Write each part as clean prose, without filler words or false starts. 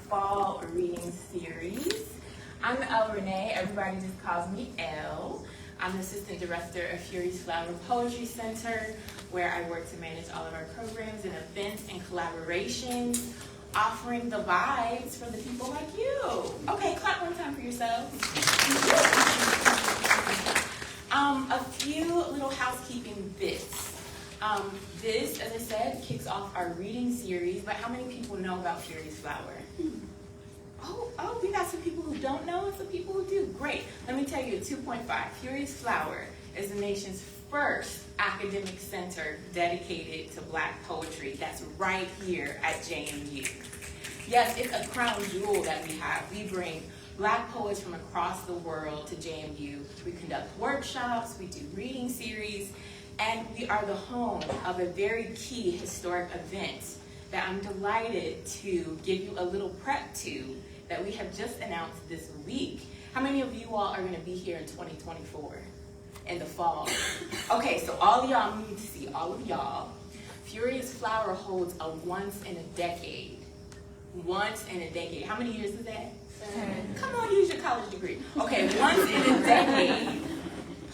fall reading series. I'm Elle Renee, everybody just calls me Elle. I'm the Assistant Director of Fury's Flower Poetry Center, where I work to manage all of our programs and events and collaborations, offering the vibes for the people like you. Okay, clap one time for yourselves. A few little housekeeping bits. This, as I said, kicks off our reading series, but how many people know about Fury's Flower? Oh, we got some people who don't know and some people who do. Great. Let me tell you, 2.5. Fury's Flower is the nation's first academic center dedicated to Black poetry. That's right here at JMU. Yes, it's a crown jewel that we have. We bring Black poets from across the world to JMU. We conduct workshops, we do reading series, and we are the home of a very key historic event that I'm delighted to give you a little prep to that we have just announced this week. How many of you all are going to be here in 2024 in the fall? Okay, so all of y'all need to see, all of y'all, Fury's Flower holds a once in a decade. Once in a decade. How many years is that? 10. Come on, use your college degree. Okay, once in a decade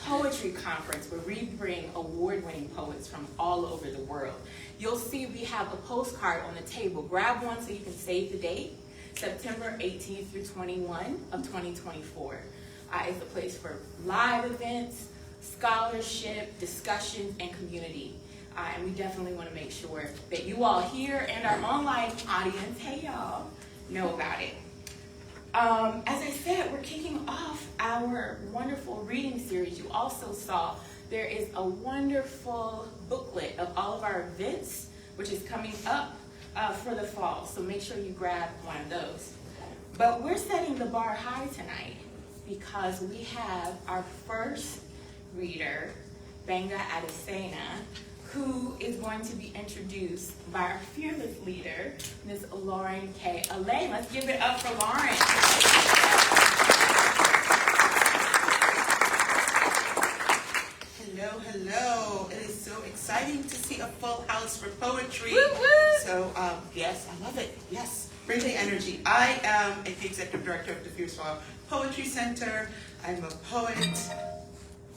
poetry conference where we bring award-winning poets from all over the world. You'll see we have a postcard on the table. Grab one so you can save the date. September 18th through 21 of 2024. It's a place for live events, scholarship, discussions, and community. And we definitely want to make sure that you all here and our online audience, hey y'all, know about it. As I said, we're kicking off our wonderful reading series. You also saw there is a wonderful booklet of all of our events, which is coming up for the fall. So make sure you grab one of those. But we're setting the bar high tonight because we have our first reader, Gbenga Adesina, who is going to be introduced by our fearless leader, Ms. Lauren K. Allay. Let's give it up for Lauren. Hello, hello. It is so exciting to see a full house for poetry. Woo, woo. So, yes, I love it. Yes, bring the energy. I am the Executive Director of the Fury's Flower Poetry Center. I'm a poet.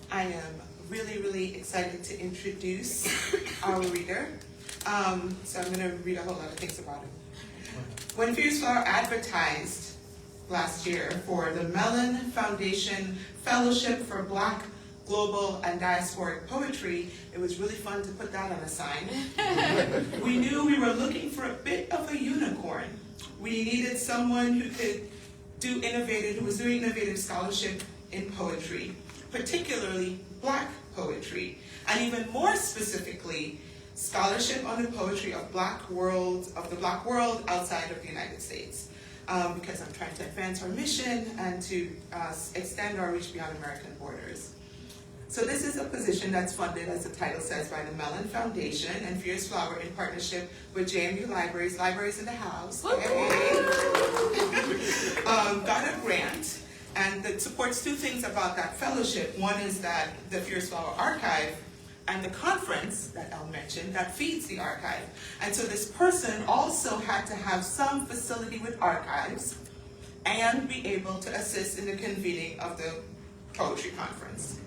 I am really, really excited to introduce our reader. So I'm going to read a whole lot of things about him. When Fury's Flower advertised last year for the Mellon Foundation Fellowship for Black, Global, and Diasporic Poetry, it was really fun to put that on a sign. We knew we were looking for a bit of a unicorn. We needed someone who could who was doing innovative scholarship in poetry, particularly Black poetry, and even more specifically, scholarship on the poetry of the Black world outside of the United States. Because I'm trying to advance our mission and to extend our reach beyond American borders. So this is a position that's funded, as the title says, by the Mellon Foundation and Fury's Flower in partnership with JMU Libraries in the house. Got a grant, and that supports two things about that fellowship. One is that the Fury's Flower Archive and the conference that Elle mentioned that feeds the archive. And so this person also had to have some facility with archives and be able to assist in the convening of the poetry conference.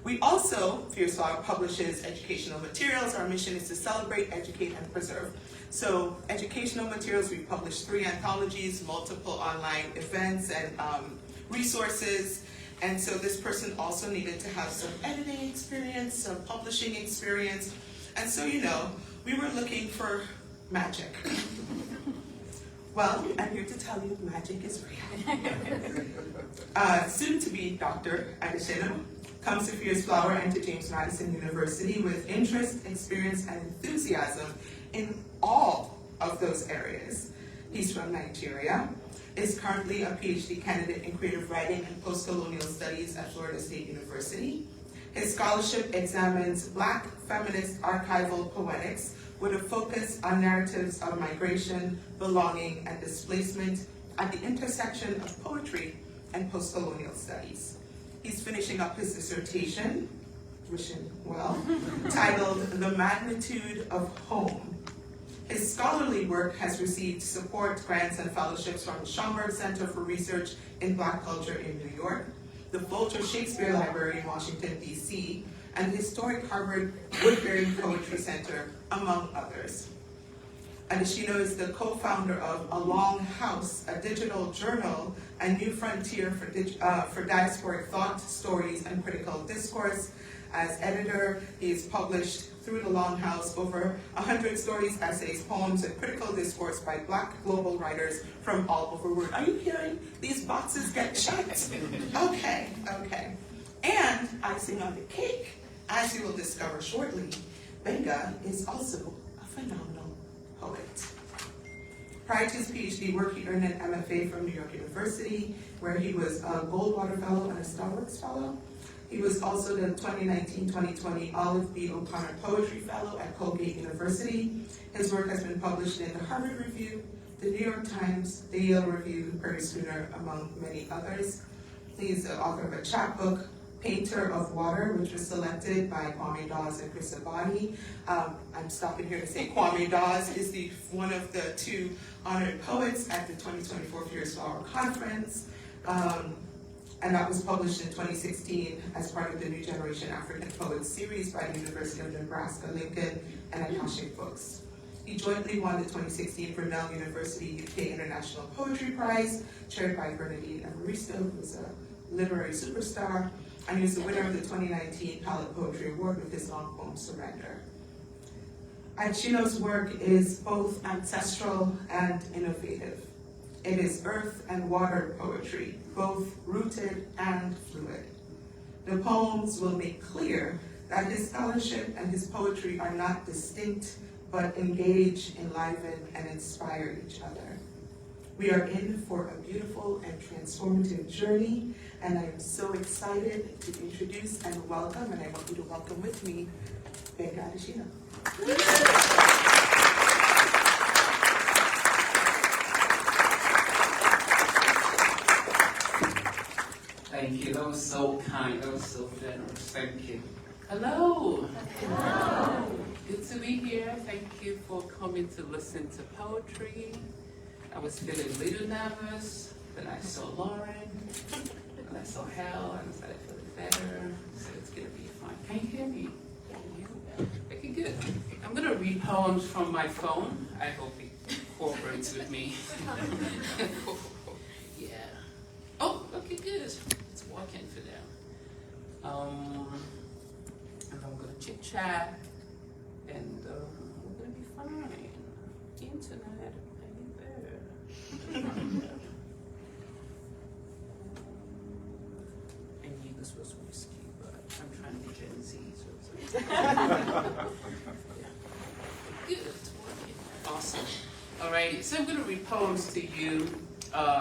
We also, Fury's Flower publishes educational materials. Our mission is to celebrate, educate, and preserve. So educational materials, we publish 3 anthologies, multiple online events, and resources. And so this person also needed to have some editing experience, some publishing experience. And so, you know, we were looking for magic. Well, I'm here to tell you magic is real. Soon to be Dr. Adesina comes to Fury's Flower and to James Madison University with interest, experience, and enthusiasm in all of those areas. He's from Nigeria, is currently a PhD candidate in creative writing and post-colonial studies at Florida State University. His scholarship examines Black feminist archival poetics with a focus on narratives of migration, belonging, and displacement at the intersection of poetry and post-colonial studies. He's finishing up his dissertation, wishing well, titled The Magnitude of Home. His scholarly work has received support, grants, and fellowships from the Schomburg Center for Research in Black Culture in New York, the Volter Shakespeare Library in Washington, D.C., and the historic Harvard Woodbury Poetry Center, among others. Adesina is the co-founder of A Long House, a digital journal, a new frontier for diasporic thought, stories, and critical discourse. As editor, he has published through The Long House over 100 stories, essays, poems, and critical discourse by Black global writers from all over the world. Are you hearing these boxes get checked? Okay. And icing on the cake, as you will discover shortly, Gbenga is also a phenomenal poet. Prior to his PhD work, he earned an MFA from New York University, where he was a Goldwater Fellow and a Diasporic Fellow. He was also the 2019-2020 Olive B. O'Connor Poetry Fellow at Colgate University. His work has been published in the Harvard Review, the New York Times, the Yale Review, Prairie Schooner, among many others. He's the author of a chapbook, Painter of Water, which was selected by Kwame Dawes and Chris Abadi. I'm stopping here to say Kwame Dawes is one of the two honored poets at the 2024 Fierce Flower Conference. And that was published in 2016 as part of the New Generation African Poets series by the University of Nebraska-Lincoln and Akashic Books. He jointly won the 2016 Brunel University UK International Poetry Prize, chaired by Bernadine Evaristo, who is a literary superstar, and he was the winner of the 2019 Palette Poetry Award with his long poem, Surrender. Adesina's work is both ancestral and innovative. It is earth and water poetry, both rooted and fluid. The poems will make clear that his scholarship and his poetry are not distinct, but engage, enliven, and inspire each other. We are in for a beautiful and transformative journey, and I am so excited to introduce and welcome, and I want you to welcome with me, Gbenga Adesina. Thank you. That was so kind. That was so generous. Thank you. Hello. Hello. Good to be here. Thank you for coming to listen to poetry. I was feeling a little nervous, then I saw Lauren, and I saw Hal, and I started feeling better. So it's gonna be fine. Can you hear me? Okay, good. I'm gonna read poems from my phone. I hope it cooperates with me. Yeah. Oh, okay, good. It's working for them. And I'm gonna chit chat, and we're gonna be fine. Internet, are you there? I knew this was risky, but I'm trying to be Gen Z, so it's like, good, it's working. Awesome. Alrighty, so I'm gonna read poems to you.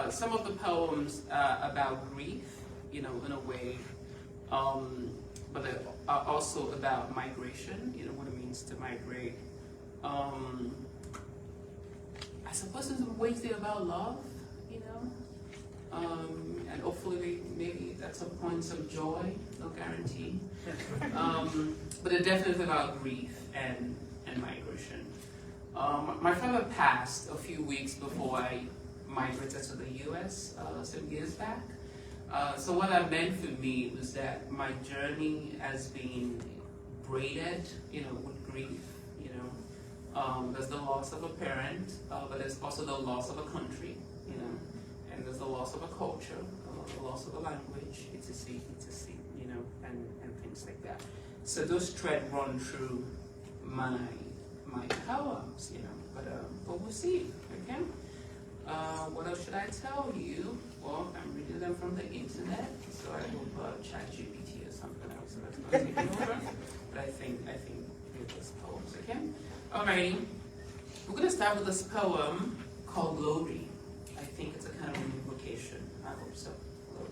Some of the poems about grief, in a way, but they are also about migration, what it means to migrate. I suppose in some ways they're about love, and hopefully maybe at some point some joy, no guarantee. But they're definitely about grief and migration. My father passed a few weeks before I migrated to the US some years back. So what that meant for me was that my journey has been braided, with grief. There's the loss of a parent, but there's also the loss of a country, and there's the loss of a culture, the loss of a language, etc., and things like that. So those threads run through my poems, but we'll see, okay? What else should I tell you? Well, I'm reading them from the internet, so I hope ChatGPT or something else that's not taking over. But I think they're just poems, okay? Alrighty, we're gonna start with this poem called Glory. I think it's a kind of an invocation. I hope so. Glory.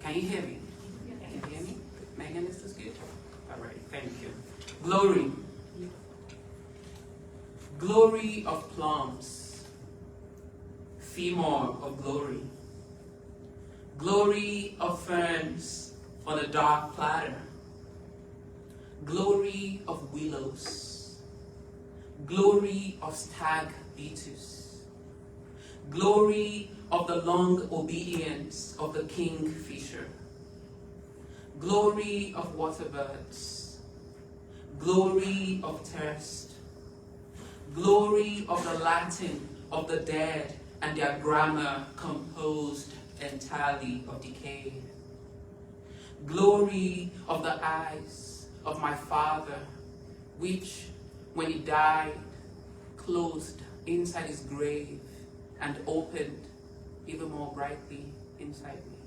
Can you hear me? Can you hear me? Megan, is this good? Alright, thank you. Glory. Glory of plums. Femur of glory. Glory of ferns on a dark platter. Glory of willows. Glory of stag beetus. Glory of the long obedience of the kingfisher. Glory of waterbirds. Glory of thirst. Glory of the Latin of the dead and their grammar composed entirely of decay. Glory of the eyes of my father, which, when he died, closed inside his grave and opened even more brightly inside me.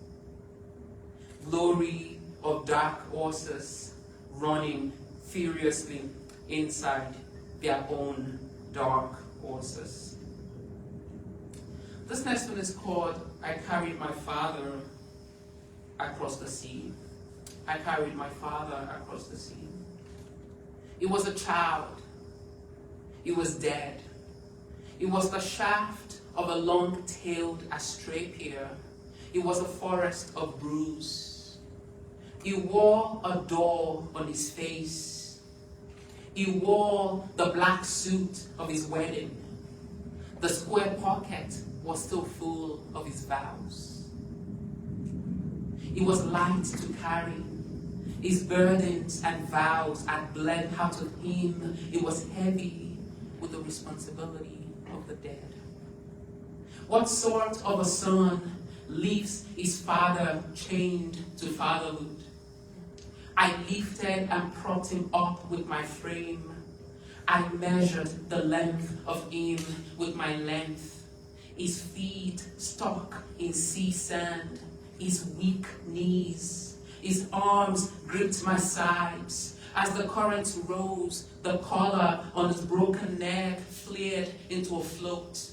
Glory of dark horses running furiously inside their own dark horses. This next one is called I Carried My Father Across the Sea. I carried my father across the sea. He was a child. He was dead. He was the shaft of a long-tailed astrapier. He was a forest of bruise. He wore a doll on his face. He wore the black suit of his wedding. The square pocket was still full of his vows. He was light to carry. His burdens and vows had bled out of him. It was heavy with the responsibility of the dead. What sort of a son leaves his father chained to fatherhood? I lifted and propped him up with my frame. I measured the length of him with my length. His feet stuck in sea sand, his weak knees. His arms gripped my sides. As the current rose, the collar on his broken neck flared into a float.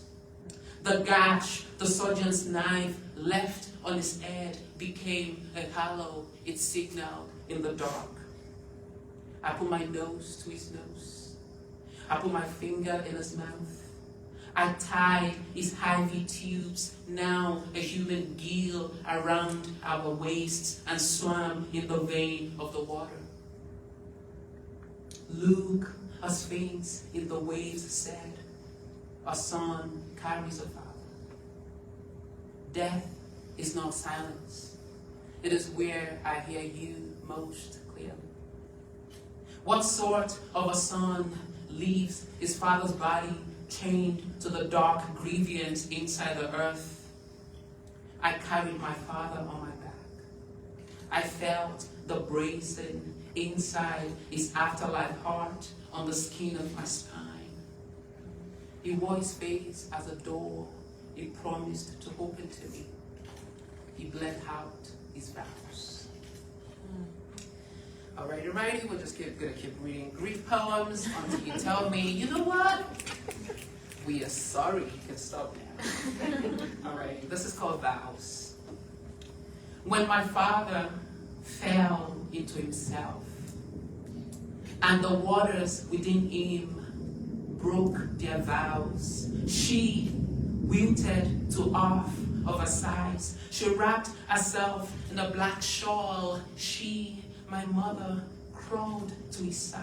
The gash the surgeon's knife left on his head became a hollow. It signaled in the dark. I put my nose to his nose. I put my finger in his mouth. I tied his IV tubes, now a human gill, around our waists and swam in the vein of the water. Look, as faint in the waves said, a son carries a father. Death is not silence. It is where I hear you most clearly. What sort of a son leaves his father's body chained to the dark grievance inside the earth? I carried my father on my back. I felt the bracing inside his afterlife heart on the skin of my spine. He wore his face as a door he promised to open to me. He bled out his vows. Alrighty, we're just gonna keep reading grief poems until you tell me, you know what? We are sorry, you can stop now. Alright, this is called Vows. When my father fell into himself, and the waters within him broke their vows, she wilted to half of her size. She wrapped herself in a black shawl. She, my mother, crawled to his side,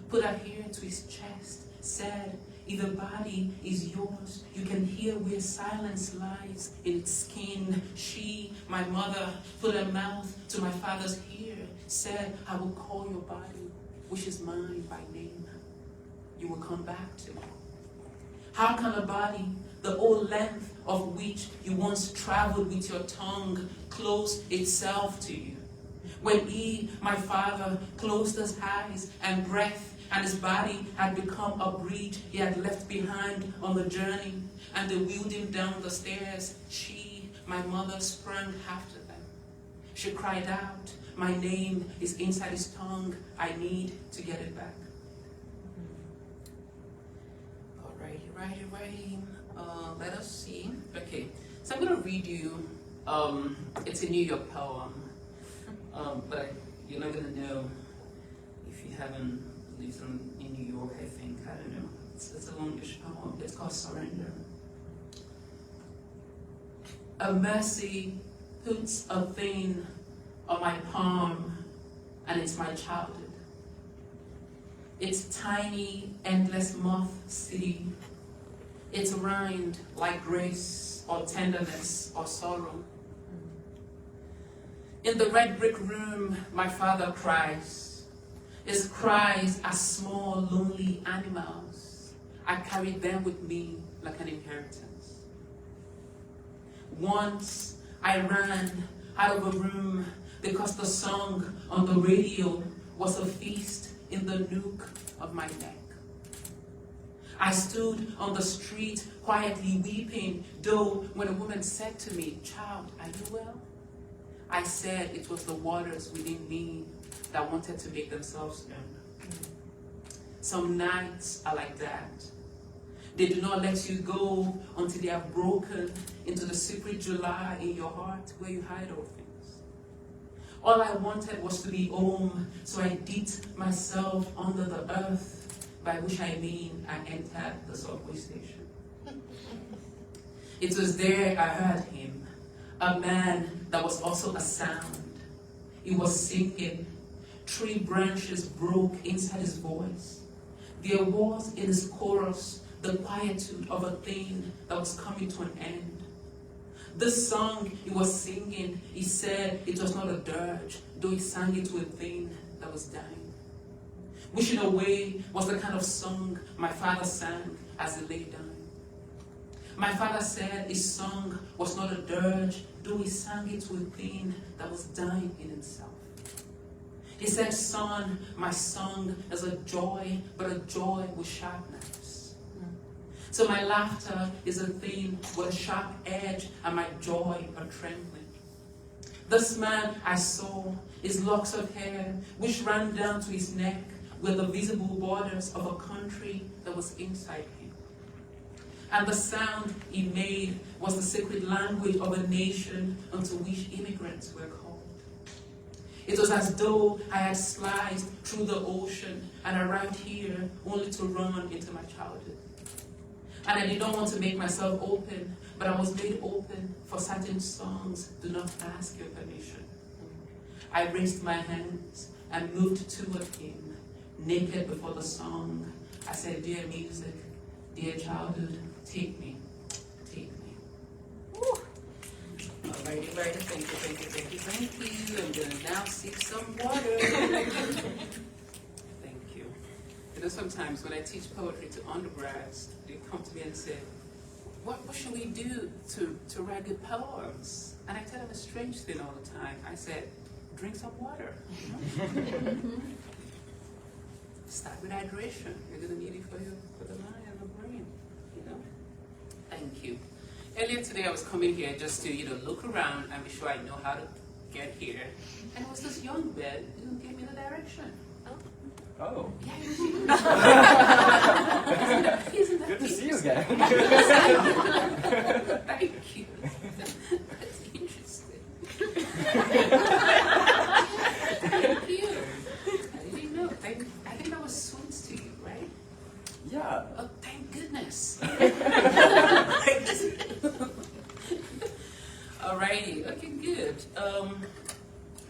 put her ear to his chest, said, if the body is yours, you can hear where silence lies in its skin. She, my mother, put her mouth to my father's ear, said, I will call your body, which is mine by name. You will come back to me. How can a body, the whole length of which you once traveled with your tongue, close itself to you? When he, my father, closed his eyes and breath, and his body had become a bridge he had left behind on the journey, and they wheeled him down the stairs, she, my mother, sprang after them. She cried out, my name is inside his tongue, I need to get it back. Alrighty. Let us see. Okay, so I'm going to read you, it's a New York poem, but you're not going to know if you haven't lived in New York, I think. I don't know. It's a longish poem. It's called Surrender. A mercy puts a thing on my palm, and it's my childhood. It's tiny, endless moth city. It's rind like grace or tenderness or sorrow. In the red brick room, my father cries. His cries are small, lonely animals. I carried them with me like an inheritance. Once I ran out of a room because the song on the radio was a feast in the nook of my neck. I stood on the street quietly weeping, though when a woman said to me, "Child, are you well?" I said it was the waters within me that wanted to make themselves known. Some nights are like that. They do not let you go until they have broken into the secret July in your heart where you hide all things. All I wanted was to be home, so I dipped myself under the earth, by which I mean I entered the subway station. It was there I heard him, a man that was also a sound. He was singing. Tree branches broke inside his voice. There was in his chorus the quietude of a thing that was coming to an end. This song he was singing, he said it was not a dirge, though he sang it to a thing that was dying. Wishing Away was the kind of song my father sang as he lay down. My father said his song was not a dirge, though he sang it to a thing that was dying in itself. He said, "Son, my song is a joy, but a joy with sharp knives." So my laughter is a thing with a sharp edge, and my joy a trembling. This man I saw, his locks of hair, which ran down to his neck, were the visible borders of a country that was inside him. And the sound he made was the sacred language of a nation unto which immigrants were called. It was as though I had sliced through the ocean and arrived here only to run into my childhood. And I did not want to make myself open, but I was made open, for certain songs do not ask your permission. I raised my hands and moved toward him, naked before the song. I said, "Dear music, dear childhood, take me, take me." Woo. Alrighty, thank you. I'm gonna now seek some water. Thank you. You know, sometimes when I teach poetry to undergrads, they come to me and say, what should we do to write good poems? And I tell them a strange thing all the time. I said, drink some water. Start with hydration. You're gonna need it for the mind and the brain, you know? Thank you. Earlier today I was coming here just to, look around and be sure I know how to get here. And it was this young man who gave me the direction. Oh. Yeah, he's in the Good to see you again. Thank you. That's interesting. Thank you. I didn't know. I think that was sweets to you, right? Yeah. Oh, thank goodness. Alrighty. Okay, good. I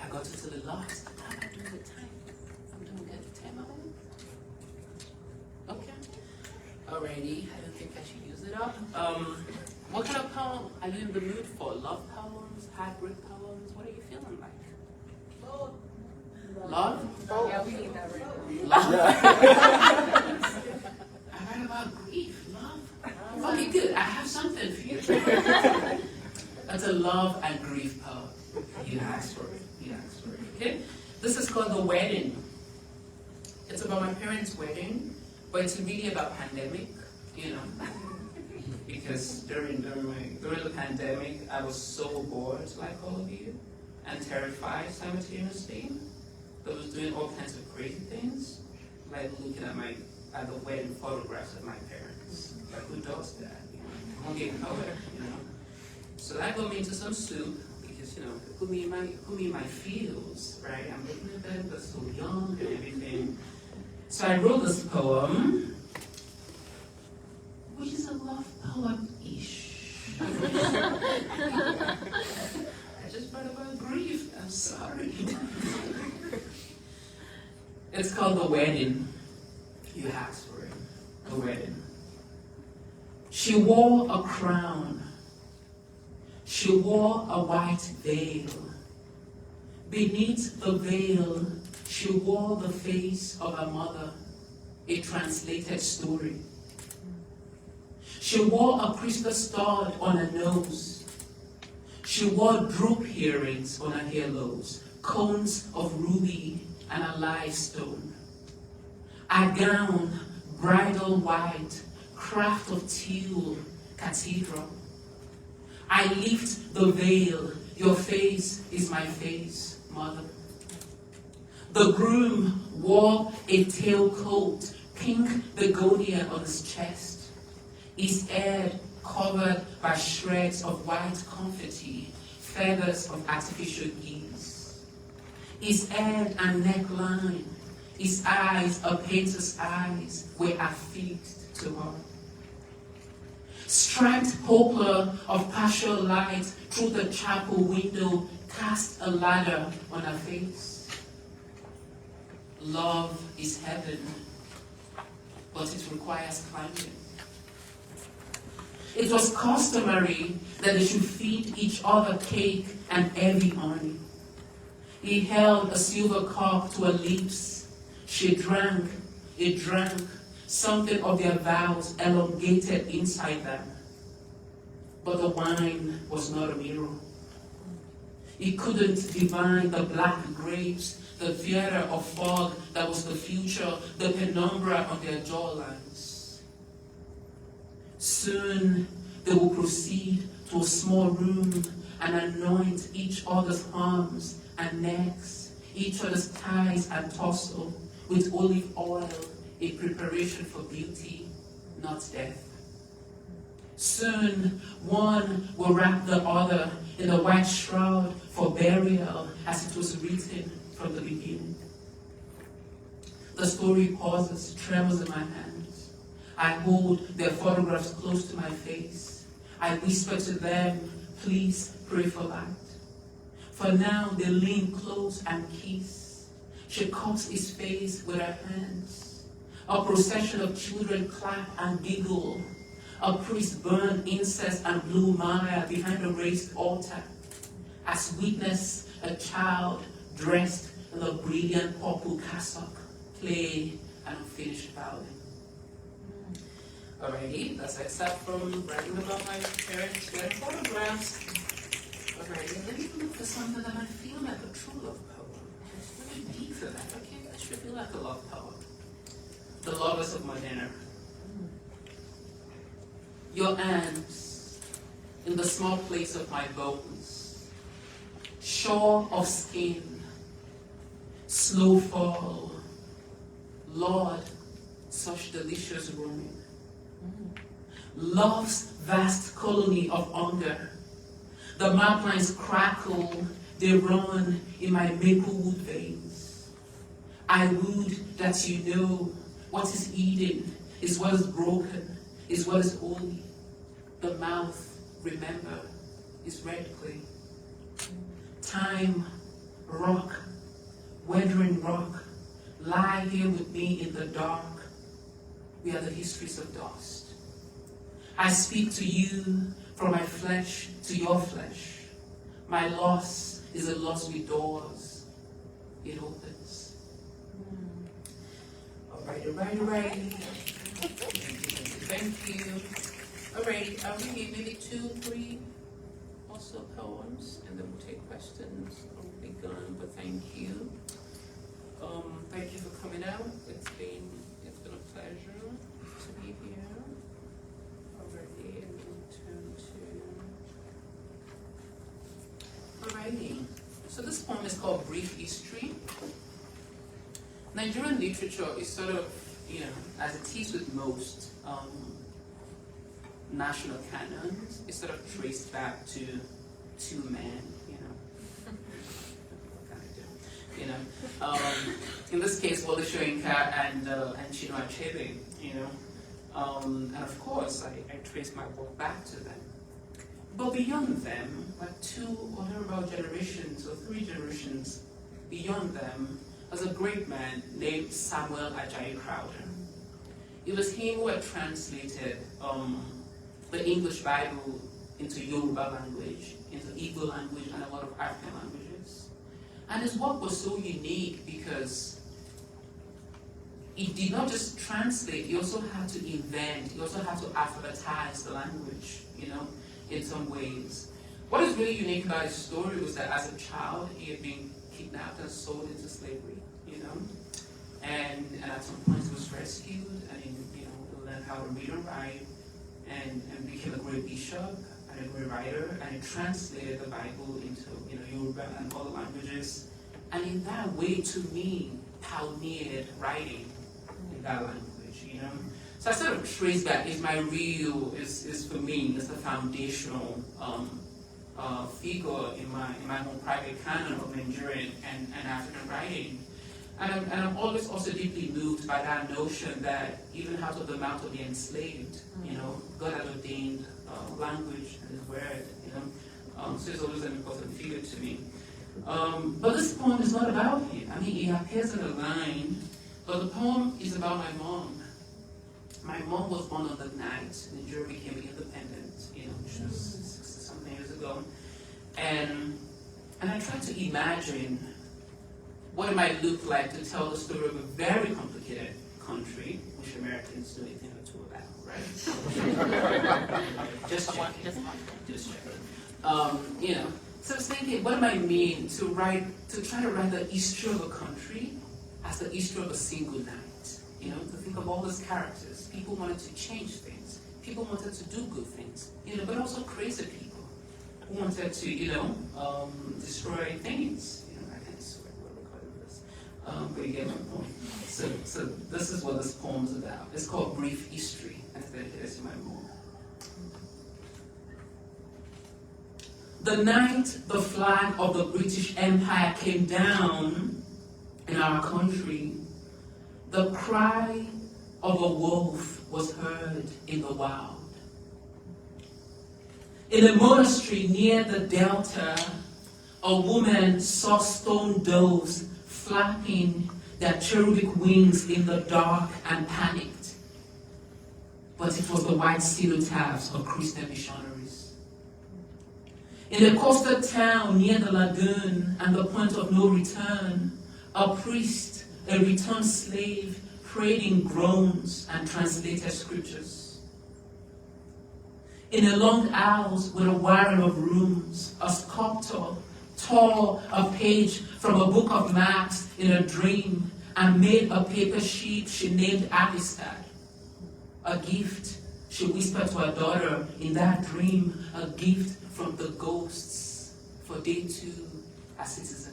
got to the last. How am I doing with time? I'm doing good with time, okay. Alrighty. I don't think I should use it up. What kind of poem are you in the mood for? Love poems? Heartbreak poems? What are you feeling like? Love? Oh, yeah, we need that right Love? Yeah. I write about grief, love. Okay, good. I have something for you. That's a love and grief poem. You asked for it. Okay? This is called The Wedding. It's about my parents' wedding, but it's really about pandemic, because during the pandemic, I was so bored, like all of you, and terrified simultaneously. I was doing all kinds of crazy things, like looking at the wedding photographs of my parents. Like, who does that? I'm getting color, So that got me into some soup, because, it put me in my feels, right? I'm looking at them, they're so young and everything. So I wrote this poem, which is a love poem-ish. It's called The Wedding. You asked for it. The Wedding. She wore a crown. She wore a white veil. Beneath the veil, she wore the face of her mother, a translated story. She wore a crystal stud on her nose. She wore droop earrings on her hairlobes, cones of ruby and a live stone. A gown, bridal white, craft of teal, cathedral. I lift the veil, your face is my face, mother. The groom wore a tailcoat, pink begonia on his chest, his head covered by shreds of white confetti, feathers of artificial geese. His head and neckline, his eyes, a painter's eyes, were affixed to her. Striped poplar of partial light through the chapel window cast a ladder on her face. Love is heaven, but it requires climbing. It was customary that they should feed each other cake and heavy honey. He held a silver cup to her lips. She drank, it drank, something of their vows elongated inside them. But the wine was not a mirror. He couldn't divine the black grapes, the theater of fog that was the future, the penumbra on their jawlines. Soon they will proceed to a small room and anoint each other's arms and necks, each other's thighs and torso with olive oil, a preparation for beauty, not death. Soon one will wrap the other in a white shroud for burial, as it was written from the beginning. The story pauses, tremors in my hands. I hold their photographs close to my face. I whisper to them, please pray for light. For now they lean close and kiss. She cups his face with her hands. A procession of children clap and giggle. A priest burned incense and blew mire behind a raised altar, as witness a child dressed in a brilliant purple cassock play an unfinished violin. Alrighty, that's an excerpt from writing about my parents' wedding photographs. Alrighty, let me look for something that I feel like a true love poem. It's really deep for that, okay? That should feel like a love poem. The Lovers of Modena. Your hands in the small place of my bones, shore of skin, slow fall, Lord, such delicious roaming. Love's vast colony of hunger, the map lines crackle, they run in my maplewood veins. I would that you know what is eaten is what is broken, is what is holy. The mouth, remember, is red clay. Time, rock, weathering rock, lie here with me in the dark. We are the histories of dust. I speak to you from my flesh to your flesh. My loss is a loss with doors. It opens. Alrighty. Thank you. Alrighty, I'll read maybe 2, 3 also poems, and then we'll take questions. I'll be gone, but thank you. Thank you for coming out. It's been a pleasure to be here. Alrighty, and we'll turn to. Alrighty. So this poem is called Brief History. Nigerian literature is sort of, as it is with most national canons, is sort of traced back to two men, in this case, Wole Soyinka and Chinua Achebe, and of course, I trace my work back to them. But beyond them, like 2 or thereabout generations or 3 generations beyond them, was a great man named Samuel Ajayi Crowther. It was him who had translated the English Bible into Yoruba language, into Igbo language, and a lot of African languages. And his work was so unique because he did not just translate, he also had to invent, he also had to alphabetize the language, in some ways. What is really unique about his story was that as a child, he had been kidnapped and sold into slavery, and at some point he was rescued, and he learned how to read and write, and became a great bishop and a great writer, and he translated the Bible into Yoruba and other languages, and in that way, to me, pioneered writing in that language, So I sort of trace that is my real, is for me, is the foundational figure in my own private canon of Nigerian and African writing. And I'm always also deeply moved by that notion that even out of the mouth of the enslaved, God had ordained language and his word, so it's always an important figure to me. But this poem is not about him. I mean, he appears in a line, but the poem is about my mom. My mom was born on the night Nigeria became independent, which was 60-something years ago. And I tried to imagine what it might look like to tell the story of a very complicated country, which Americans know anything or two about, right? Just checking. So I was thinking, what do I mean to try to write the history of a country as the history of a single night? To think of all those characters. People wanted to change things. People wanted to do good things, but also crazy people who wanted to, destroy things. I can't swear we're recording this, but you get my point. So this is what this poem is about. It's called Brief History, and it's dedicated to my mom. The night the flag of the British Empire came down in our country, the cry of a wolf was heard in the wild. In a monastery near the Delta, a woman saw stone doves flapping their cherubic wings in the dark and panicked. But it was the white cenotaphs of Christian missionaries. In a coastal town near the lagoon and the point of no return, a priest, a returned slave, prayed in groans and translated scriptures. In a long house with a warren of rooms, a sculptor tore a page from a book of maps in a dream and made a paper sheet she named Amistad. A gift, she whispered to her daughter in that dream, a gift from the ghosts, for they too are citizens.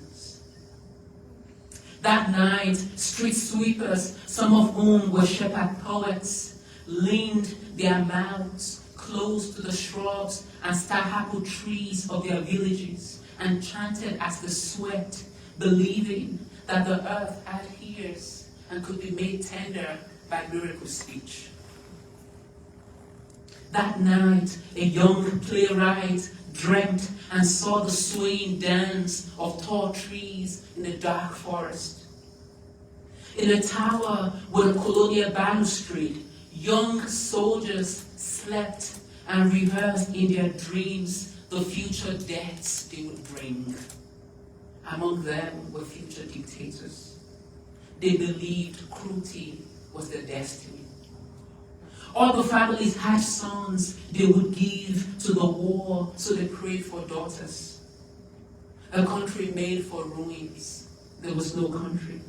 That night, street sweepers, some of whom were shepherd poets, leaned their mouths close to the shrubs and star-apple trees of their villages and chanted as they sweat, believing that the earth had ears and could be made tender by miracle speech. That night, a young playwright dreamt and saw the swaying dance of tall trees in a dark forest. In a tower with a colonial balustrade, young soldiers slept and rehearsed in their dreams the future deaths they would bring. Among them were future dictators. They believed cruelty was their destiny. All the families had sons they would give to the war, so they prayed for daughters. A country made for ruins. There was no country.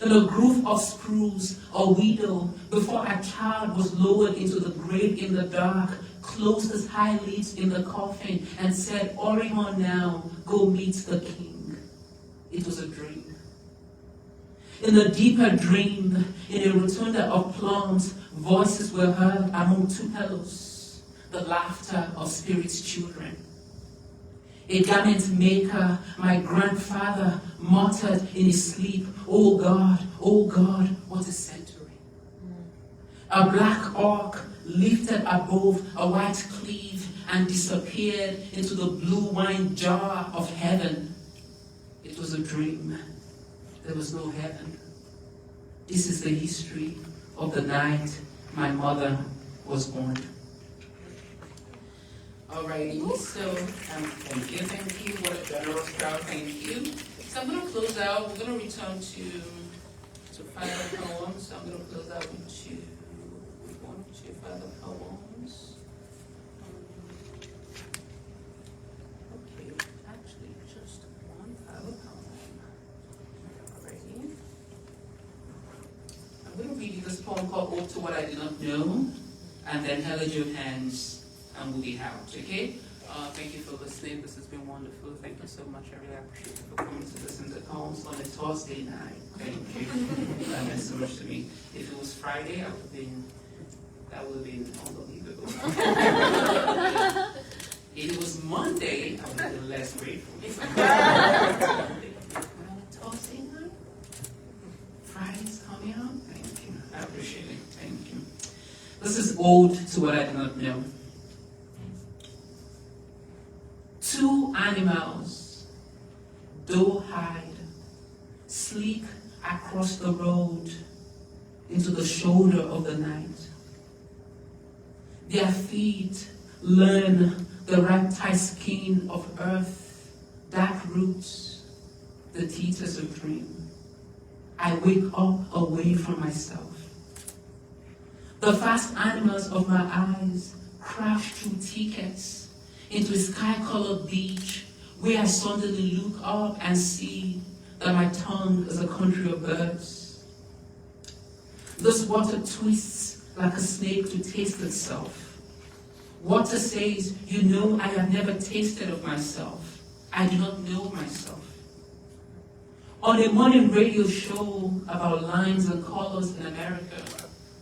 In a group of sprues, a widow, before a child was lowered into the grave in the dark, closed his eyelids in the coffin and said, "Hurry on now, go meet the king." It was a dream. In a deeper dream, in a rotunda of plums, voices were heard among two pillows, the laughter of spirit's children. A garment maker, my grandfather, muttered in his sleep, oh God, what a century." A black orc lifted above a white cliff and disappeared into the blue wine jar of heaven. It was a dream. there was no heaven. This is the history of the night my mother was born. Alrighty, so thank you. What a generous crowd, thank you. So I'm going to close out. We're going to return to final poems. So I'm going to close out with two final poems. Okay, actually, just one final poem. Alrighty. I'm going to read you this poem called Ode to What I Did Not Know, and then Held Your Hands. And we'll be out, okay? Thank you for listening. This has been wonderful. Thank you so much. I really appreciate you for coming to listen to poems on a Thursday night. Thank you. That meant so much to me. If it was Friday, that would have been unbelievable. If it was Monday, I would have been less grateful. Monday. On a Thursday night? Friday's coming out? Thank you. I appreciate it. Thank you. This is Ode to What I Did Not Know. Two animals, doe-hide, sleek across the road into the shoulder of the night. Their feet learn the reptile skin of earth, dark roots, the teethers of dream. I wake up away from myself. The fast animals of my eyes crash through tickets into a sky-colored beach where I suddenly look up and see that my tongue is a country of birds. This water twists like a snake to taste itself. Water says, you know, I have never tasted of myself. I do not know myself. On a morning radio show about lines and colors in America,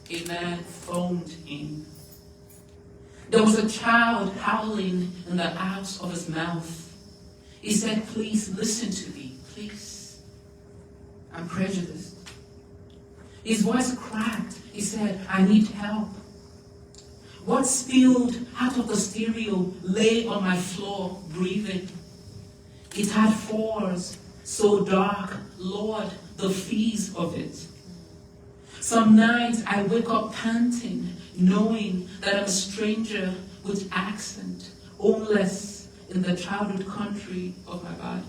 a man phoned in. There was a child howling in the outs of his mouth. He said, please listen to me, please. I'm prejudiced. His voice cracked. He said, I need help. What spilled out of the stereo lay on my floor, breathing. It had pores so dark, Lord, the fees of it. Some nights I wake up panting, knowing that I'm a stranger with accent, homeless in the childhood country of my body.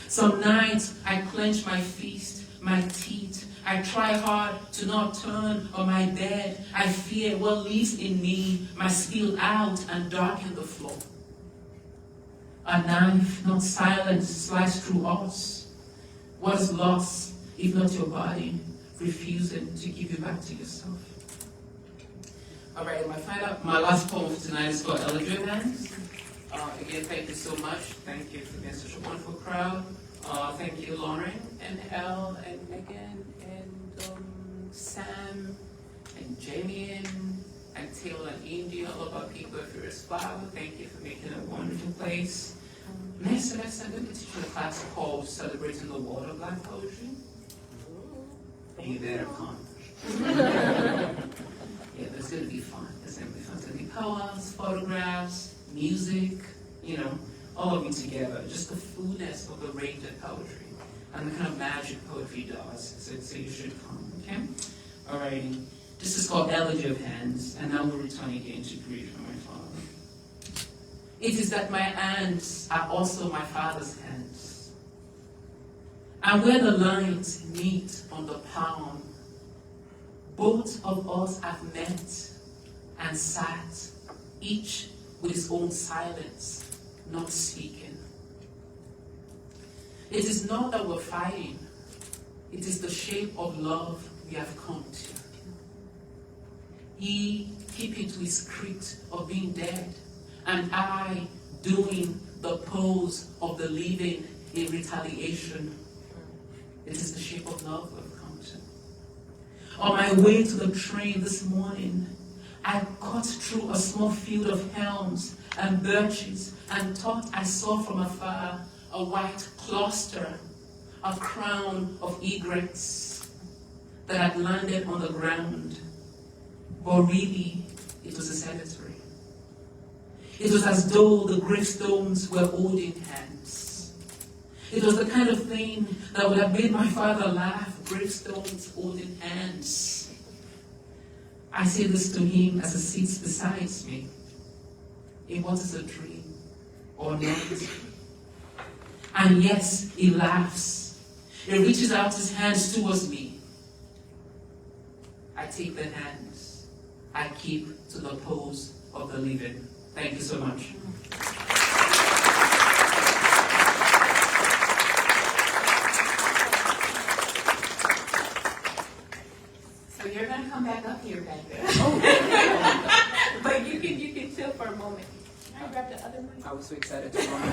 Some nights I clench my fist, my teeth. I try hard to not turn on my bed. I fear what lives in me might spill out and darken the floor. A knife, not silent, sliced through us. What is lost, if not your body, refusing to give you back to yourself? All right, my last poem for tonight is called Elegant Hands. Again, thank you so much. Thank you for being such a wonderful crowd. Thank you, Lauren and Elle and Megan and Sam and Jamie and Taylor and India, all of our people at Prairie Flower. Thank you for making it a wonderful place. Next semester, I'm going to teach you a class called Celebrating the World of Black Poetry. You better come. Yeah, it's going to be fun. It's going to be fun. It's going to be poems, photographs, music, all of it together. Just the fullness of the range of poetry and the kind of magic poetry does. So you should come, okay? All right. This is called Elegy of Hands, and now we'll return again to grief from my father. It is that my hands are also my father's hands. And where the lines meet on the palm, both of us have met and sat, each with his own silence, not speaking. It is not that we're fighting, it is the shape of love we have come to. He keeping to his script of being dead, and I doing the pose of the living in retaliation. It is the shape of love we've come to. On my way to the train this morning, I cut through a small field of elms and birches and thought I saw from afar a white cluster, a crown of egrets that had landed on the ground. But really, it was a cemetery. It was as though the gravestones were holding hands. It was the kind of thing that would have made my father laugh, gravestones holding hands. I say this to him as he sits beside me. In what is a dream or not? And yes, he laughs. He reaches out his hands towards me. I take the hands. I keep to the pose of the living. Thank you so much. So you're gonna come back up here, Gbenga. But you can chill for a moment. Can I grab the other one? I was so excited to run.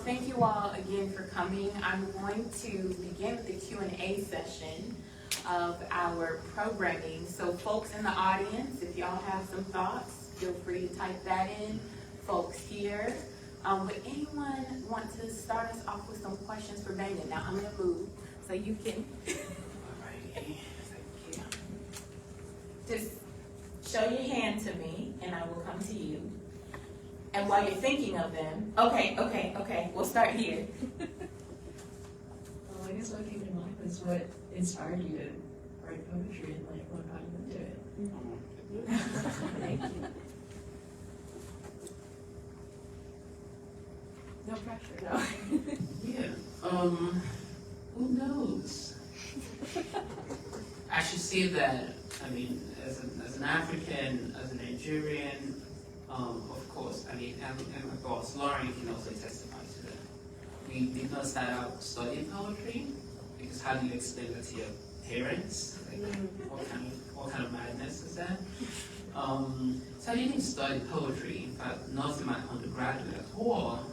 Thank you all again for coming. I'm going to begin with the Q&A session of our programming. So folks in the audience, if y'all have some thoughts, feel free to type that in. Folks here, would anyone want to start us off with some questions for Gbenga? Now I'm gonna move so you can just show your hand to me and I will come to you. And while you're thinking of them, okay, we'll start here. Well, I guess what came to mind was what inspired you to write poetry and like what got you into it. Thank you. No pressure, no. Yeah. Who knows? I should say that, I mean, as an African, as a Nigerian, of course, I mean, and my boss, Lauren, can also testify to that. We did not start out studying poetry, because how do you explain that to your parents? Like, what kind of madness is that? So I didn't study poetry, in fact, not in my undergraduate at all.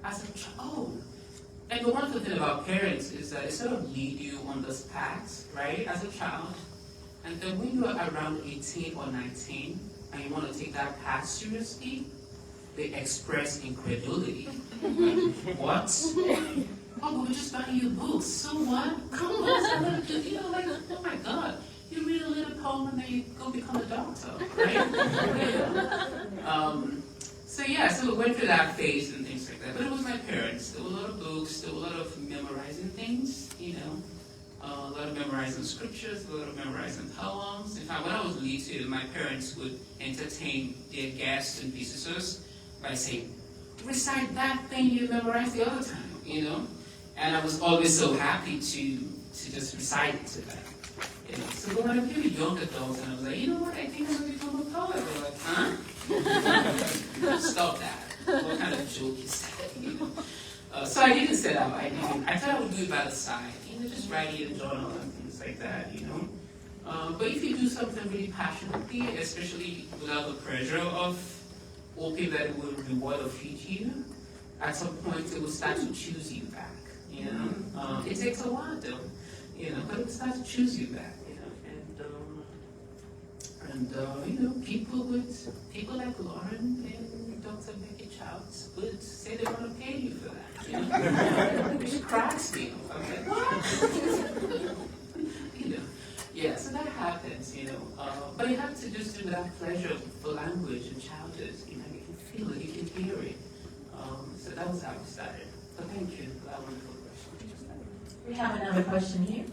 As a child, and the wonderful thing about parents is that it sort of lead you on this path, right, as a child. And then when you're around 18 or 19, and you want to take that path seriously, they express incredulity. What? Oh, but we're just buying you books. So what? Come on, you know, like, oh my God. You read a little poem and then you go become a doctor, right? So we went through that phase and things like that. But it was my parents. There were a lot of books, there were a lot of memorizing things, you know. A lot of memorizing scriptures, a lot of memorizing poems. In fact, when I was little, my parents would entertain their guests and visitors by saying, recite that thing you memorized the other time, you know? And I was always so happy to just recite it to them. You know? So when I became a young adult and I was like, you know what, I think I'm going to become a poet. They were like, huh? Stop that. What kind of joke is that? You know? So I didn't set out. I thought I would do it by the side. Just write it in a journal and things like that, you know. But if you do something really passionately, especially without the pressure of hoping that it will reward or feed you, at some point it will start to choose you back, you know. It takes a while though, you know, but it will start to choose you back, you know. And you know, people like Lauren and Dr. Becky Childs would say they want to pay you for that, you know. Which cracks me. I'm like, what? You know, yeah, so that happens, you know. But you have to just do that pleasure for language and childhood, you know, you can feel it, you can hear it. So that was how we started. But thank you for that wonderful question. We have another question here.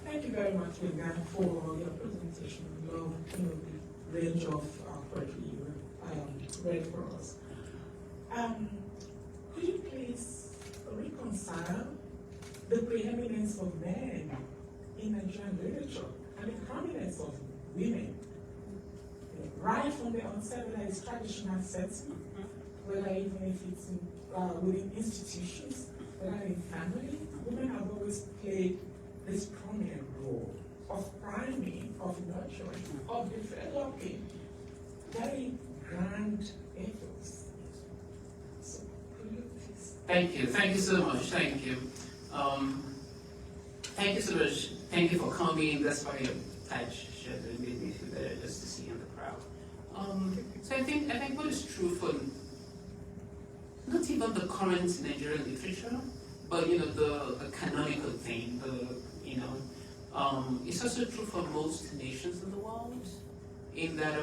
Thank you very much, Gbenga, for your presentation. I love the range of poetry you read for us. Could you please reconcile the preeminence of men in Nigerian literature and the prominence of women? Right from the onset, whether it's traditional setting, whether even if it's within institutions, whether in family, women have always played this prominent role of priming, of nurturing, of developing very grand ethos. So, could you please? Thank you so much, thank you. Thank you so much, thank you for coming. That's why your touch shirt made me feel better just to see you in the crowd. So I think what is true for not even the current Nigerian literature, but you know, the canonical thing, it's also true for most nations in the world, in that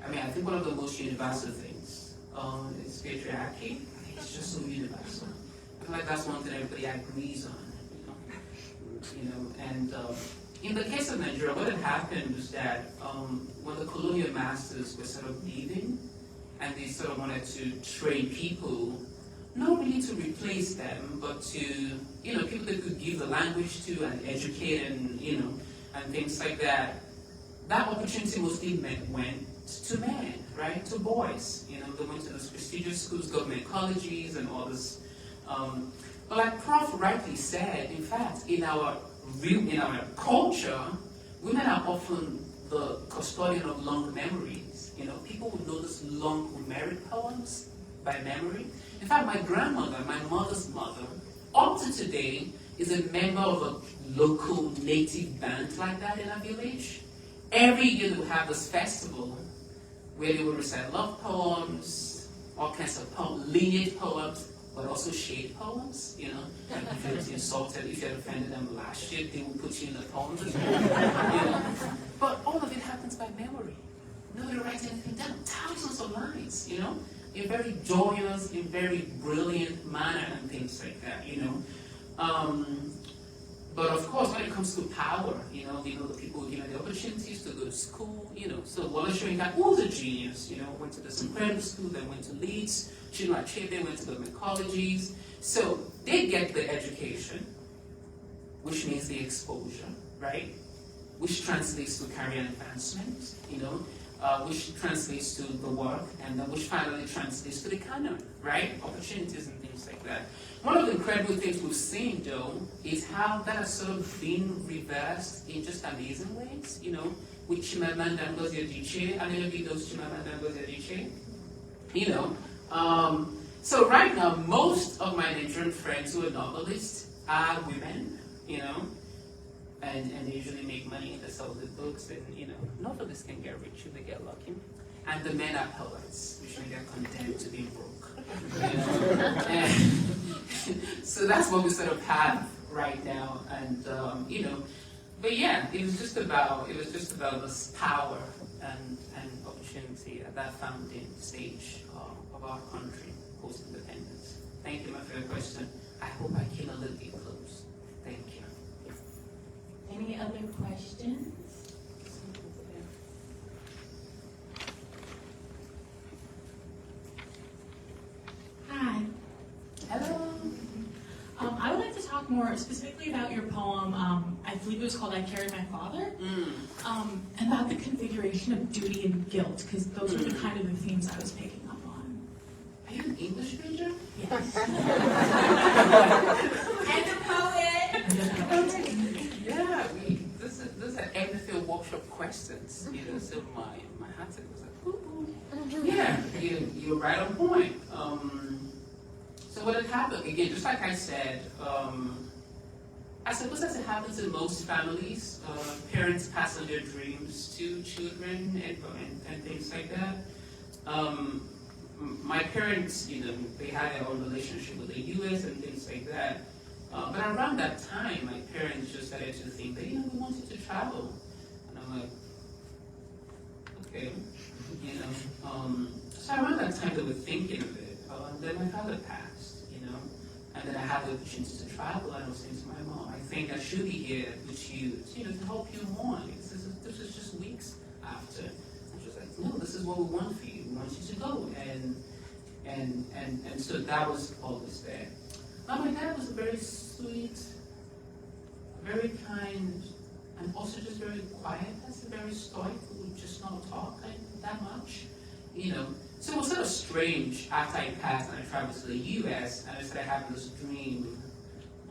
I mean, I think one of the most universal things is patriarchy. It's just so universal. I feel like that's one thing everybody agrees on, and in the case of Nigeria, what had happened was that when the colonial masters were sort of leaving, and they sort of wanted to train people, not really to replace them, but to, people they could give the language to and educate and, and things like that. That opportunity mostly went to men, right? To boys. They went to those prestigious schools, government colleges, and all this. But like Prof rightly said, in fact, in our culture, women are often the custodian of long memories. People would know these long Homeric poems by memory. In fact, my grandmother, my mother's mother, up to today, is a member of a local native band like that in our village. Every year they would have this festival where they would recite love poems, all kinds of lineage poems, but also shade poems, If you had insulted, if you had offended them last year, they would put you in the poems as well, But all of it happens by memory. Nobody writes anything down. Thousands of lines, in very joyous, in very brilliant manner and things like that, But of course, when it comes to power, the people given the opportunities to go to school, So Wole Soyinka, who was a genius, went to this incredible school, then went to Leeds. Chinua Achebe went to government colleges. So they get the education, which means the exposure, right? Which translates to career advancement, which translates to the work, and then which finally translates to the canon, right? Opportunities and things like that. One of the incredible things we've seen, though, is how that has sort of been reversed in just amazing ways, with Chimamanda Ngozi Adichie. How many of you knows Chimamanda Ngozi Adichie? So right now, most of my Nigerian friends who are novelists are women, and they usually make money, they sell the books, and, novelists can get rich if they get lucky. And the men are poets, which means they're condemned to being broke. So that's what we sort of have right now, and, but yeah, it was just about this power and opportunity at that founding stage of our country, post-independence. Thank you, my favorite question. I hope I came a little bit close. Thank you. Any other questions? Hi. Hello. I would like to talk more specifically about your poem, I believe it was called I Carried My Father, and about the configuration of duty and guilt, because those are the kind of the themes I was picking up on. Are you an English major? Yes. And a poet. Yeah, this is an everything workshop questions, so my heart was like, ooh. Yeah, you're right on point. So what had happened, again, just like I said, I suppose as it happens in most families, parents pass on their dreams to children and things like that. My parents, they had their own relationship with the US and things like that. But around that time, my parents just started to think that, we wanted to travel. And I'm like, okay, So around that time, they were thinking of it. And then my father passed, and then I had the opportunity to travel. And I was saying to my mom, I think I should be here with you, to help you mourn. This is just weeks after. And she was like, no, this is what we want for you. We want you to go. And so that was always there. Now, my dad was a very sweet, very kind, and also just very quiet. That's very stoic. We would just not talk that much, So it was sort of strange after I passed and I traveled to the US and I started having this dream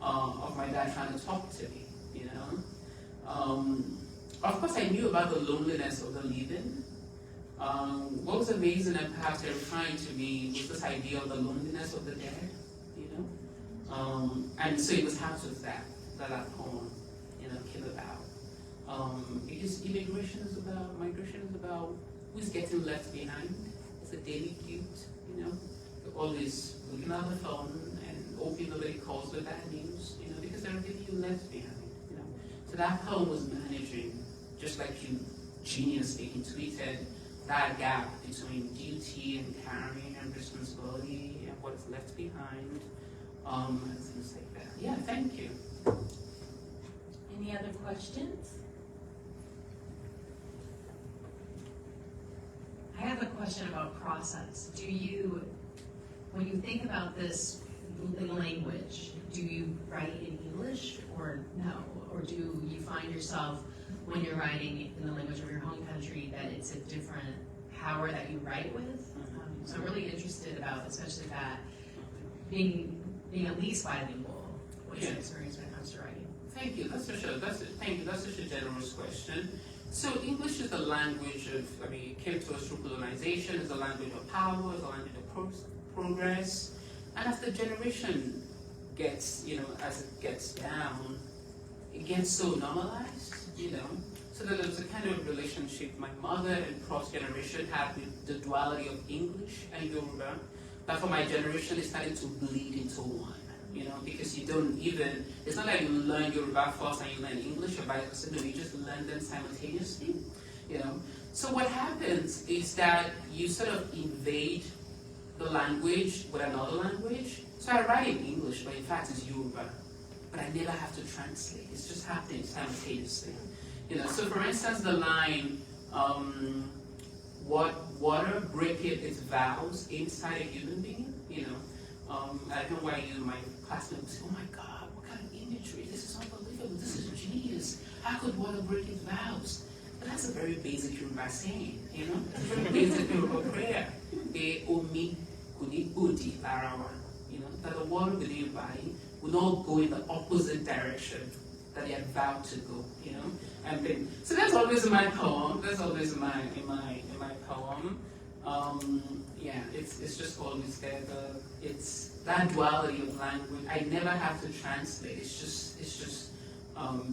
of my dad trying to talk to me, Of course, I knew about the loneliness of the living. What was amazing and perhaps terrifying to me was this idea of the loneliness of the dead, And so it was out of that poem, came about. Because migration is about who's getting left behind. It's a daily guilt, You're always looking at the phone and hoping nobody calls with bad news, because there are people you left behind, So that poem was managing, just like you geniusly intuited, that gap between duty and caring and responsibility and what's left behind, and things like that. Yeah, thank you. Any other questions? I have a question about process. Do you, when you think about this language, do you write in English or no? Or do you find yourself, when you're writing in the language of your home country, that it's a different power that you write with? So I'm really interested about, especially that, being at least bilingual. What's your experience when it comes to writing? Thank you. That's such a generous question. So English is the language of, it came to us through colonization. It's a language of power. It's a language of progress. And as the generation gets, as it gets down, it gets so normalized, So that there's a kind of relationship my mother and Prof's generation had with the duality of English and Yoruba. But for my generation, it started to bleed into one. Because you don't even, it's not like you learn Yoruba first and you learn English, or vice versa, no, you just learn them simultaneously, So what happens is that you sort of invade the language with another language. So I write in English, but in fact it's Yoruba. But I never have to translate, it's just happening simultaneously. So for instance, the line, water breaketh its vows inside a human being, I don't know why my classmates would say, oh my God, what kind of imagery? This is unbelievable. This is genius. How could water break its vows? But that's a very basic Yoruba saying, It's a very basic Yoruba prayer. Omi kuni udi larawa. That the water within your body will not go in the opposite direction that they had vowed to go, So that's always in my poem. That's always in my poem. It's just always there. It's that duality of language. I never have to translate. It's just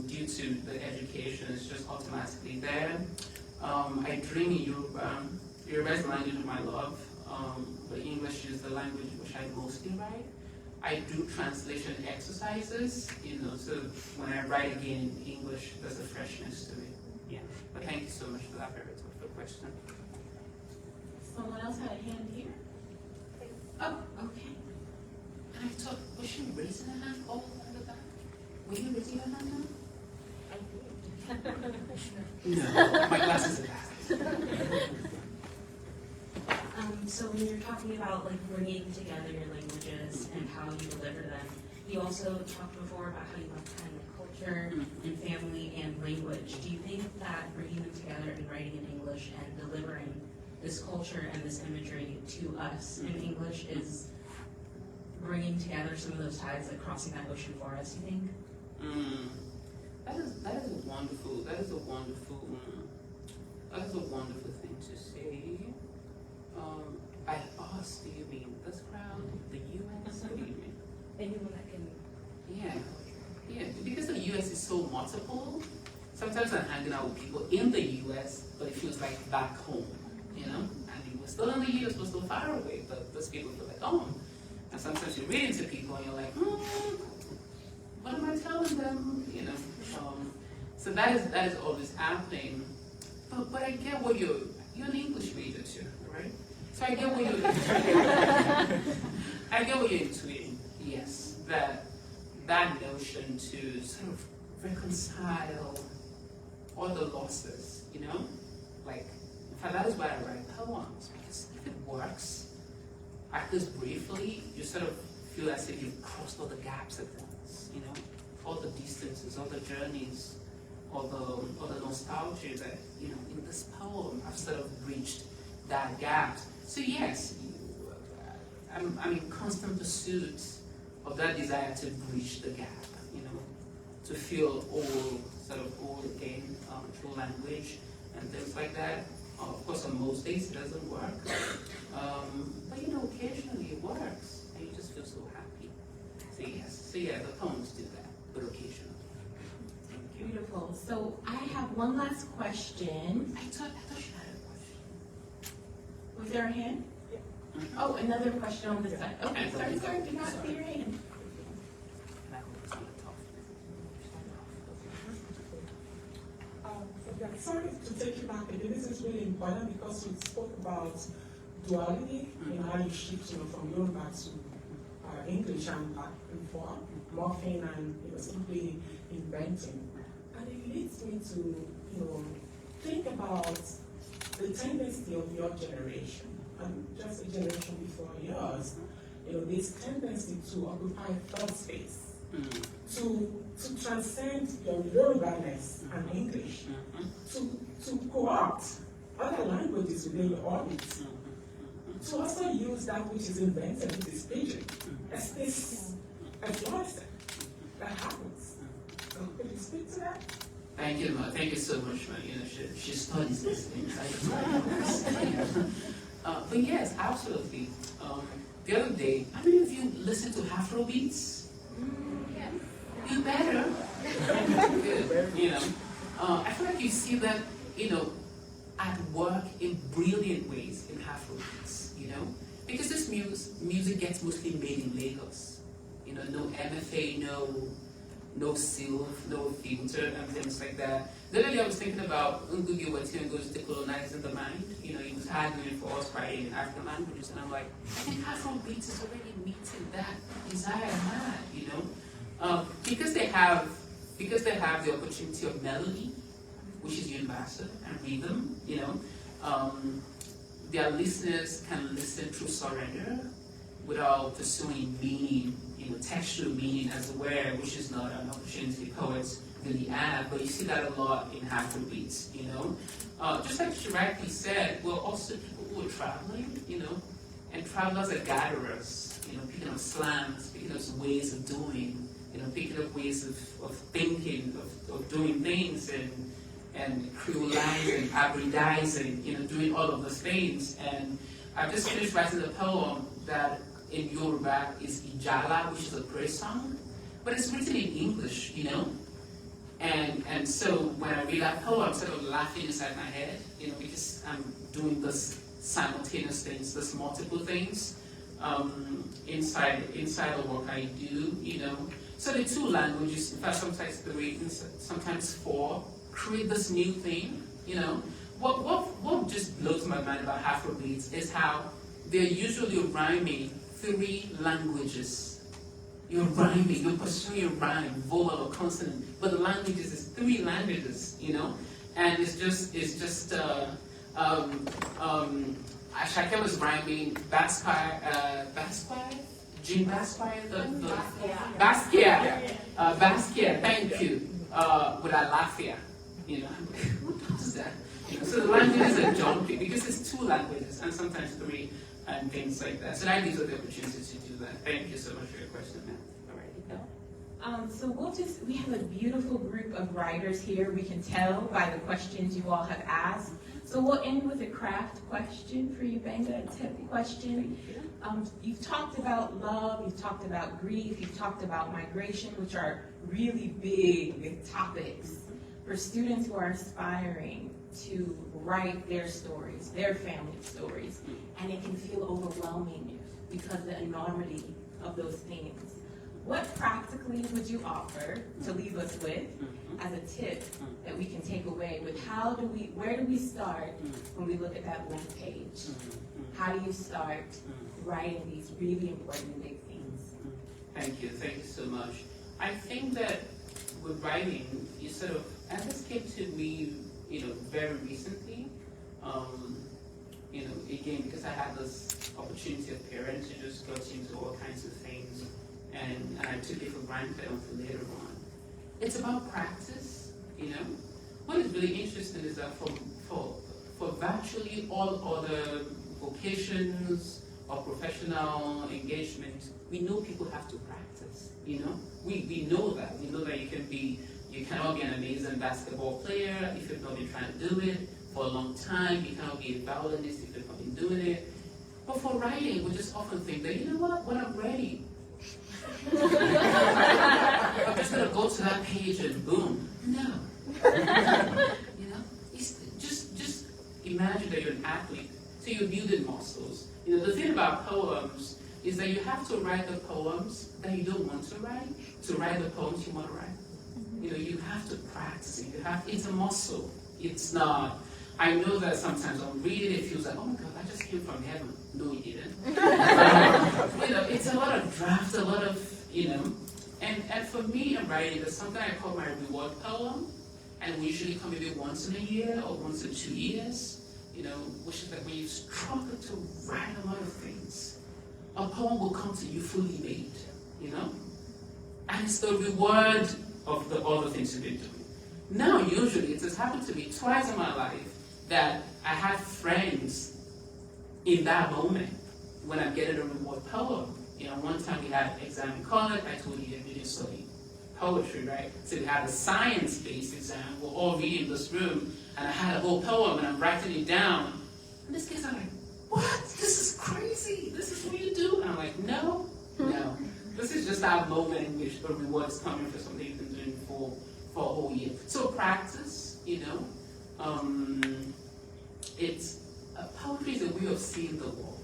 due to the education. It's just automatically there. I dream in Yoruba. Yoruba is the language of my love. But English is the language which I mostly write. I do translation exercises. So when I write again in English, there's a freshness to it. Yeah. But thank you so much for that very thoughtful question. Someone else had a hand here? Oh, okay. And I thought, was she raising her hand all the time? Were you raising your hand now? No, my glasses are bad. So when you're talking about bringing together your languages and how you deliver them, you also talked before about how you love kind of culture and family and language. Do you think that bringing them together and writing in English and delivering this culture and this imagery to us in English is bringing together some of those ties, crossing that ocean for us, you think? That is a wonderful thing to say. By us, do you mean this crowd, the U.S.? What do you mean? Anyone that can. Yeah, because the U.S. is so multiple. Sometimes I'm hanging out with people in the U.S., but it feels like back home, And we're still in the U.S., we're still far away, but those people feel like home. And sometimes you read into people and you're like, what am I telling them? So that is always happening. But I get what you're an English major too, right? So I get what you're intuiting. Yes, that notion to sort of reconcile all the losses, In fact, that is why I write poems, because if it works, at least briefly, you sort of feel as if you've crossed all the gaps at once, all the distances, all the journeys, all the nostalgia that, in this poem, I've sort of bridged that gap. So yes, I'm in constant pursuit of that desire to bridge the gap, to feel all again through language and things like that. Of course, on most days it doesn't work, but occasionally it works, and you just feel so happy. So yes, the poems do that, but occasionally. Thank you. Beautiful. So I have one last question. I thought she had a question. Was there a hand? Yeah. Oh, another question on this side. Okay, sorry, did not see your hand. So Yeah, sorry to take you back, but this is really important because we spoke about duality, how you shift, from Yoruba to English and back and forth, morphing and simply inventing. And it leads me to, think about the tendency of your generation, and just a generation before yours, this tendency to occupy third space, to transcend your Yoruba-ness and English, to co-opt other languages within your orbit, to also use that which is invented, which is pidgin, as this influencer that happens. So could you speak to that? Thank you, Ma. Thank you so much, Ma. She studies these things. But yes, absolutely. The other day, how many of you listen to Afrobeats? Yes. You better. Good. I feel like you see that, at work in brilliant ways in Afrobeats, because this music gets mostly made in Lagos. No MFA, no silk, no filter, and things like that. The other day I was thinking about Ngugi wa Thiong'o's decolonizing the mind. He was arguing for us writing in African languages, and I'm like, I think Afrobeats is already meeting that desire mad, because they have the opportunity of melody, which is universal, and rhythm, their listeners can listen through surrender without pursuing meaning, textual meaning as a word, which is not an opportunity poets really have, but you see that a lot in Afrobeats, Just like she rightly said, we're also people who are traveling, and travelers are gatherers, picking up slangs, picking up ways of doing, picking up ways of thinking, of doing things, and creolizing, hybridizing, doing all of those things. And I've just finished writing a poem that in Yoruba is Ijala, which is a praise song, but it's written in English, And so when I read that poem, I'm sort of laughing inside my head, because I'm doing this simultaneous things, this multiple things, inside the work I do, So the two languages, in fact sometimes three, sometimes four, create this new thing, What just blows my mind about Afrobeats is how they're usually rhyming 3 languages. You're rhyming, you're pursuing your rhyme, vowel or consonant, but the languages is 3 languages, And it's just Ashake was rhyming Basquiat, Jean Basquiat, Basquiat, thank you, with Alafia, who does that? So the languages are jumpy because it's 2 languages and sometimes 3 and things like that. So that gives us the opportunity to do that. Thank you so much for your question, ma'am. So we have a beautiful group of writers here. We can tell by the questions you all have asked. So we'll end with a craft question for you, Gbenga, a tip question. You've talked about love, you've talked about grief, you've talked about migration, which are really big topics for students who are aspiring to write their stories, their family stories, and it can feel overwhelming because of the enormity of those themes. What practically would you offer to leave us with as a tip that we can take away with where do we start when we look at that blank page? How do you start writing these really important and big themes? Thank you so much. I think that with writing, and this came to me, very recently, again, because I had this opportunity of parents who just got into all kinds of things, and I took it for granted until later on. It's about practice, What is really interesting is that for virtually all other vocations or professional engagement, we know people have to practice, We know that. We know that you cannot be an amazing basketball player if you've not been trying to do it for a long time. You cannot be a violinist if you've not been doing it. But for writing, we just often think that, when I'm ready, I'm just going to go to that page and boom. No. Just imagine that you're an athlete, so you're building muscles. The thing about poems is that you have to write the poems that you don't want to write the poems you want to write. You have to practice it. It's a muscle. It's not. I know that sometimes on reading it feels like, oh my God, I just came from heaven. No, you didn't. It's a lot of draft, a lot of, and for me in writing, there's something I call my reward poem, and we usually come maybe once in a year or once in 2 years, which is that when you struggle to write a lot of things, a poem will come to you fully made, and it's the reward of the other things you've been doing. Now, usually, it has happened to me twice in my life that I had friends in that moment when I'm getting a reward poem. One time we had an exam in college, I told you we didn't study poetry, right? So we had a science-based exam, we're all reading in this room, and I had a whole poem and I'm writing it down. And this kid's like, what? This is crazy. This is what you do? And I'm like, no. This is just that moment in which the reward is coming for something you've been doing for a whole year. So practice, poetry is a way of seeing the world.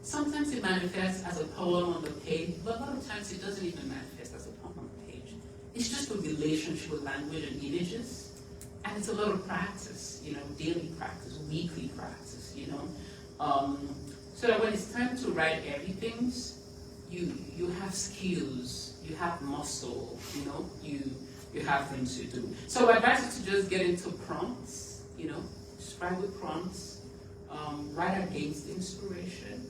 Sometimes it manifests as a poem on the page, but a lot of times it doesn't even manifest as a poem on the page. It's just a relationship with language and images, and it's a lot of practice, daily practice, weekly practice, so that when it's time to write everything, you have skills, you have muscle, you have things to do. So I advise you to just get into prompts, just write with prompts, write against inspiration,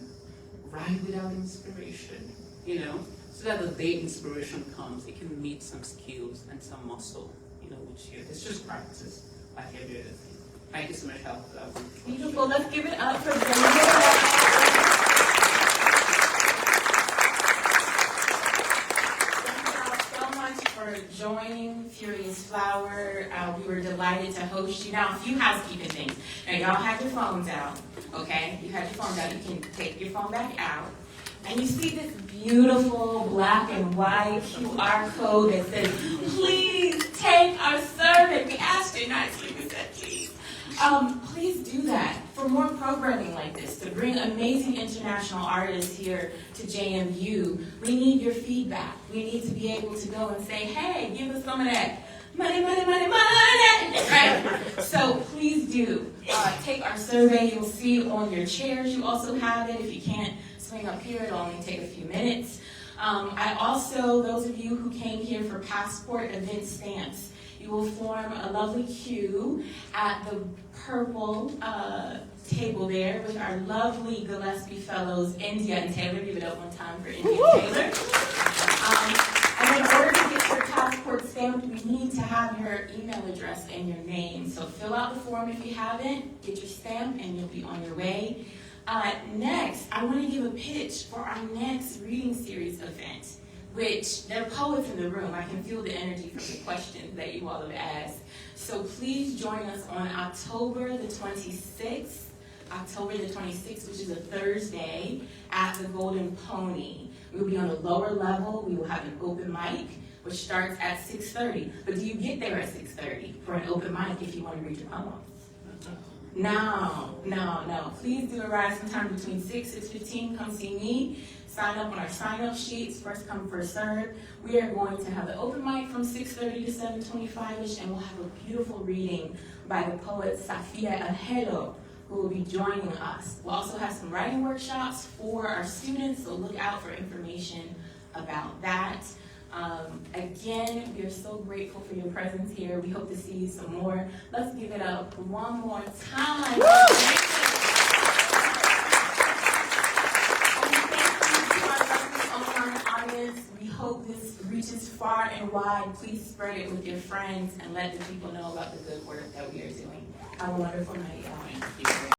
write without inspiration, so that the day inspiration comes, it can meet some skills and some muscle, which it's just practice, like every other thing. Thank you so much, Hal, for that one. Beautiful. Let's give it up for Gbenga. For joining Furious Flower. We were delighted to host you. Now, a few housekeeping things. Now, y'all have your phones out, okay? You have your phones out. You can take your phone back out. And you see this beautiful black and white QR code that says, please take our survey. We asked you nicely. We said, please. Please do that for more programming like this, to bring amazing international artists here to JMU. We need your feedback. We need to be able to go and say, hey, give us some of that money, right? So please do take our survey. You'll see it on your chairs. You also have it. If you can't swing up here, it'll only take a few minutes. I also, those of you who came here for passport event stamps, you will form a lovely queue at the purple table there with our lovely Gillespie Fellows, India and Taylor. Give it up one time for India and Taylor. And in order to get your passport stamped, we need to have your email address and your name. So fill out the form if you haven't, get your stamp, and you'll be on your way. Next, I want to give a pitch for our next reading series event, which there are poets in the room. I can feel the energy from the questions that you all have asked. So please join us on October the 26th, which is a Thursday, at the Golden Pony. We'll be on a lower level. We will have an open mic, which starts at 6:30. But do you get there at 6:30 for an open mic if you want to read your poem? No. Please do arrive sometime between 6:15. Come see me. Sign up on our sign-up sheets. First come, first serve. We are going to have the open mic from 6:30 to 7:25-ish, and we'll have a beautiful reading by the poet Safia Ahelo, who will be joining us. We'll also have some writing workshops for our students, so look out for information about that. Again, we are so grateful for your presence here. We hope to see you some more. Let's give it up one more time. And thank you to our lovely online audience. We hope this reaches far and wide. Please spread it with your friends and let the people know about the good work that we are doing. Have a wonderful night, y'all.